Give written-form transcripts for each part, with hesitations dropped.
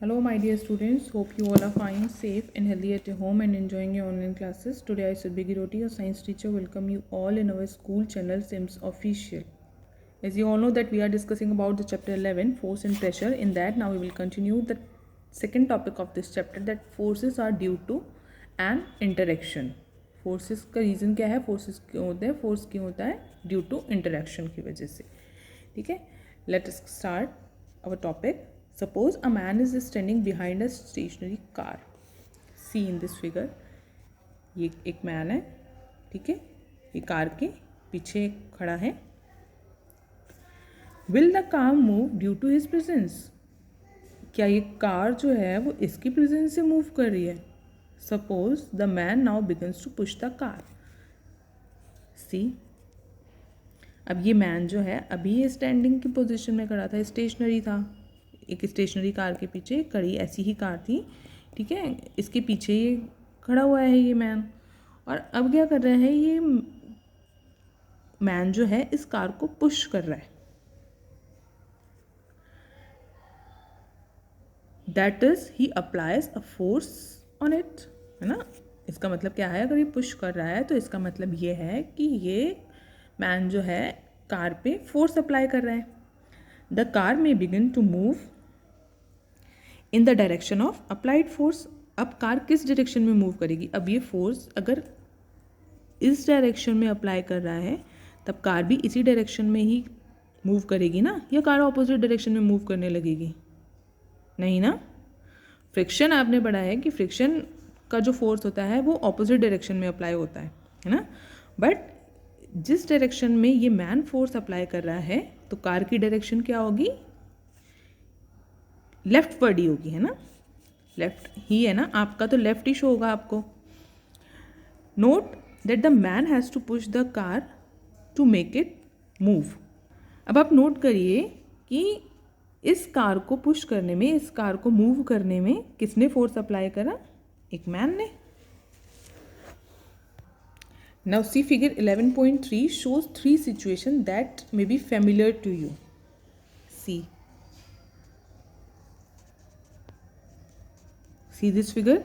Hello, my dear students. Hope you all are fine, safe, and healthy at your home and enjoying your online classes. Today, I, Surbhi Giroti, your science teacher, welcome you all in our school channel Sims Official. As you all know that we are discussing about the chapter 11, force and pressure. In that, now we will continue the second topic of this chapter, that forces are due to an interaction. Forces का reason क्या है, forces क्यों होते हैं, force क्यों होता है, due to interaction की वजह से. ठीक है, let us start our topic. Suppose a man is standing behind a stationary car. See in this figure. ये एक मैन है, ठीक है, ये कार के पीछे खड़ा है. Will the car move due to his presence? क्या ये कार जो है वो इसकी प्रेजेंस से मूव कर रही है? Suppose the man now begins to push the car. See, अब ये मैन जो है अभी ये स्टैंडिंग की पोजीशन में खड़ा था, स्टेशनरी था. एक स्टेशनरी कार के पीछे खड़ी ऐसी ही कार थी, ठीक है, इसके पीछे ये खड़ा हुआ है ये मैन. और अब क्या कर रहा है, ये मैन जो है इस कार को पुश कर रहा है. That is he applies a force on it, है ना. इसका मतलब क्या है, अगर ये पुश कर रहा है तो इसका मतलब ये है कि ये मैन जो है कार पे फोर्स अप्लाई कर रहा है. द कार में begin to move in the direction of applied force. अब कार किस डायरेक्शन में मूव करेगी, अब ये फोर्स अगर इस डायरेक्शन में अप्लाई कर रहा है तब कार भी इसी डायरेक्शन में ही मूव करेगी ना, या कार ऑपोजिट डायरेक्शन में मूव करने लगेगी? नहीं ना. फ्रिक्शन आपने पढ़ा है कि फ्रिक्शन का जो फोर्स होता है वो ऑपोजिट डायरेक्शन में अप्लाई होता है ना. बट जिस डायरेक्शन में ये मैन फोर्स अप्लाई कर रहा है तो कार की डायरेक्शन क्या होगी, लेफ्ट वर्ड ही होगी, है ना. लेफ्ट ही है ना, आपका तो लेफ्ट ही शो होगा आपको. Note that the man has to push the car to make it move. अब आप नोट करिए कि इस कार को पुश करने में, इस कार को मूव करने में किसने फोर्स अप्लाई करा, एक मैन ने. Now see figure 11.3 shows three situations that may be familiar to you. See this figure,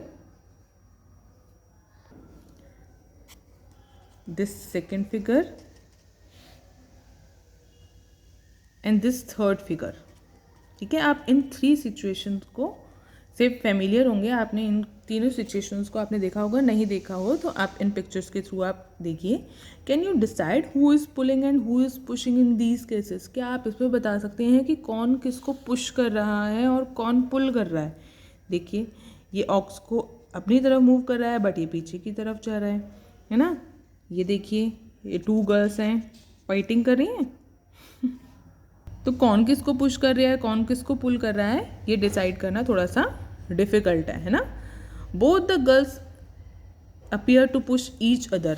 this second figure and this third figure. ठीक है, आप इन थ्री सिचुएशंस को से फेमिलियर होंगे. आपने इन तीनों सिचुएशंस को आपने देखा होगा, नहीं देखा हो तो आप इन पिक्चर्स के थ्रू आप देखिए. Can you decide who is pulling and who is pushing in these cases? क्या आप इसमें बता सकते हैं कि कौन किसको पुश कर रहा है और कौन पुल कर रहा है? देखिए, ये ऑक्स को अपनी तरफ मूव कर रहा है बट ये पीछे की तरफ जा रहा है ना. ये देखिए, ये टू गर्ल्स हैं, फाइटिंग कर रही हैं. तो कौन किसको पुश कर रहा है, कौन किसको पुल कर रहा है, ये डिसाइड करना थोड़ा सा डिफ़िकल्ट है ना. Both the girls appear to push each other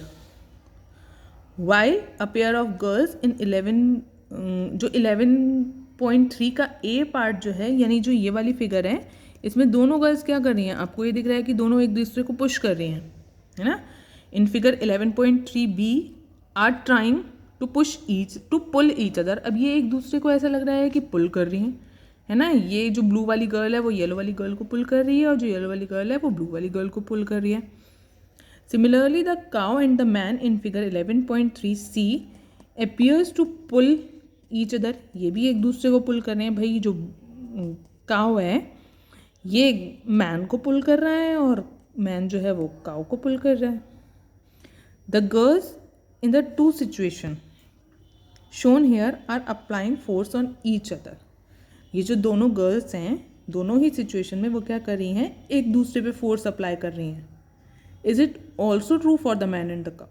while a pair of girls in 11.3 का ए पार्ट जो है, यानी जो ये वाली फिगर है, इसमें दोनों गर्ल्स क्या कर रही हैं, आपको ये दिख रहा है कि दोनों एक दूसरे को पुश कर रही हैं, है ना. In figure 11.3 B are trying to push each to pull each other. अब ये एक दूसरे को ऐसा लग रहा है कि पुल कर रही हैं, है ना. ये जो ब्लू वाली गर्ल है वो येलो वाली गर्ल को पुल कर रही है और जो येलो वाली गर्ल है वो ब्लू वाली गर्ल को पुल कर रही है. Similarly the cow and the man in figure 11.3 C appears to pull each other. ये भी एक दूसरे को पुल कर रहे हैं. भाई जो काउ है ये मैन को पुल कर रहा है और मैन जो है वो काउ को पुल कर रहा है. The girls in the two situation shown here are applying force on each other. ये जो दोनों गर्ल्स हैं, दोनों ही सिचुएशन में वो क्या कर रही हैं, एक दूसरे पे फोर्स अप्लाई कर रही हैं. Is it also true for the man and the cow?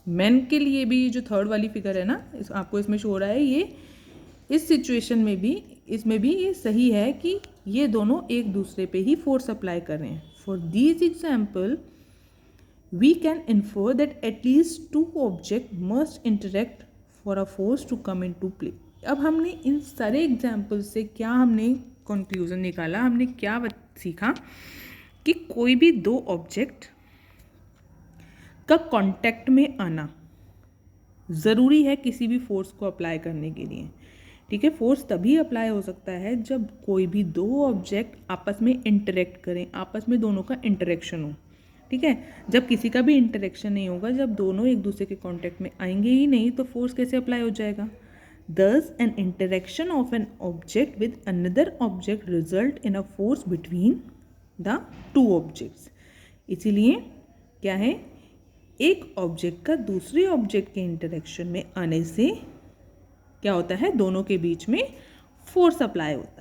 Man के लिए भी जो थर्ड वाली फिगर है ना, आपको इसमें शो हो रहा है, ये इस सिचुएशन में भी, इसमें भी ये सही है कि ये दोनों एक दूसरे पे ही फोर्स अप्लाई कर रहे हैं. For these example we can infer that at least two object must interact for a force to come in to play. अब हमने इन सारे एग्जाम्पल से क्या हमने कंक्लूजन निकाला, हमने क्या सीखा कि कोई भी दो ऑब्जेक्ट का कांटेक्ट में आना ज़रूरी है किसी भी फोर्स को अप्लाई करने के लिए. ठीक है। फोर्स तभी अप्लाई हो सकता है जब कोई भी दो ऑब्जेक्ट आपस में इंटरेक्ट करें, आपस में दोनों का इंटरेक्शन हो, ठीक है। जब किसी का भी इंटरेक्शन नहीं होगा, जब दोनों एक दूसरे के कांटेक्ट में आएंगे ही नहीं, तो फोर्स कैसे अप्लाई हो जाएगा। Thus, an interaction of an object with another object result in a force between the two objects. इसीलिए क्या है, एक ऑब्जेक्ट का दूसरे ऑब्जेक्ट के इंटरेक्शन में आने से क्या होता है, दोनों के बीच में फोर्स अप्लाई होता है।